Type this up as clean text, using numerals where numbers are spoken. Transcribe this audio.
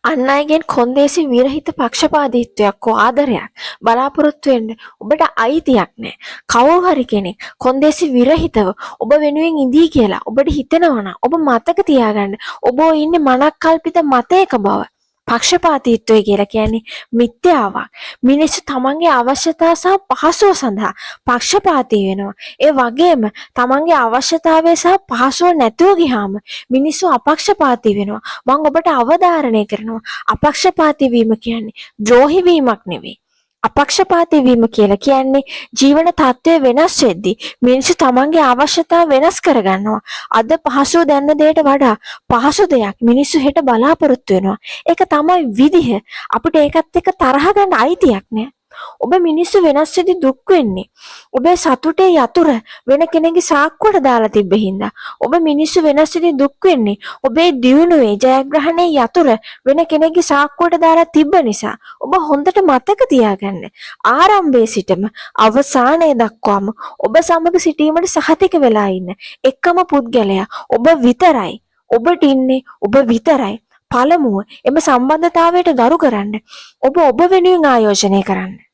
අන් අයගෙන් කොන්දේසි විරහිත පක්ෂපාතීත්වයක් හෝ ආදරයක් බලාපොරොත්තු වෙන්න ඔබට අයිතියක් නැහැ. කවුරු හරි කෙනෙක් කොන්දේසි විරහිතව ඔබ වෙනුවෙන් ඉඳී කියලා ඔබට හිතෙනවා නම් ඔබ මතක තියාගන්න ඔබ ඉන්නේ මනක්කල්පිත මතයක බව. පක්ෂපාතීත්වය කියලා කියන්නේ මිත්‍යාවක්. මිනිස්සු තමන්ගේ අවශ්‍යතා සහ පහසුව සඳහා පක්ෂපාතී වෙනවා. ඒ වගේම තමන්ගේ අවශ්‍යතාවය සහ පහසුව නැතුව ගියාම මිනිස්සු අපක්ෂපාතී වෙනවා. මම ඔබට අවධාරණය කරනවා අපක්ෂපාතී වීම කියන්නේ ද්‍රෝහි වීමක් නෙවෙයි. අපක්ෂපාතී වීම කියලා කියන්නේ ජීවන තත්ත්වය වෙනස් වෙද්දී මිනිස්සු තමන්ගේ අවශ්‍යතා වෙනස් කරගන්නවා. අද පහසුව දැන්න දෙයට වඩා පහසු දෙයක් මිනිස්සු හෙට බලාපොරොත්තු වෙනවා. ඒක තමයි විදිහ. අපිට ඒකත් එක්ක තරහ ගන්න අයිතියක් නෑ. ඔබ මිනිස්සු වෙනස් වෙද්දී දුක් වෙන්නේ ඔබේ සතුටේ යතුරු වෙන කෙනෙකුගේ සාක්කුවට දාලා තිබ්බ හින්දා. ඔබ මිනිස්සු වෙනස් වෙද්දී දුක් වෙන්නේ ඔබේ දියුණුවේ ජයග්‍රහණයේ යතුරු වෙන කෙනෙකුගේ සාක්කුවට දාලා තිබ්බ නිසා. ඔබ හොඳට මතක තියාගන්න. ආරම්භයේ සිටම අවසානයේ දක්වාම ඔබ සමග සිටීමට සහතික වෙලා ඉන්න එකම පුද්ගලයා ඔබ විතරයි. ඔබට ඉන්නේ ඔබ විතරයි. පළමුව එම සම්බන්ධතාවයට ගරු කරන්න. ඔබ වෙනුවෙන් ආයෝජනය කරන්න.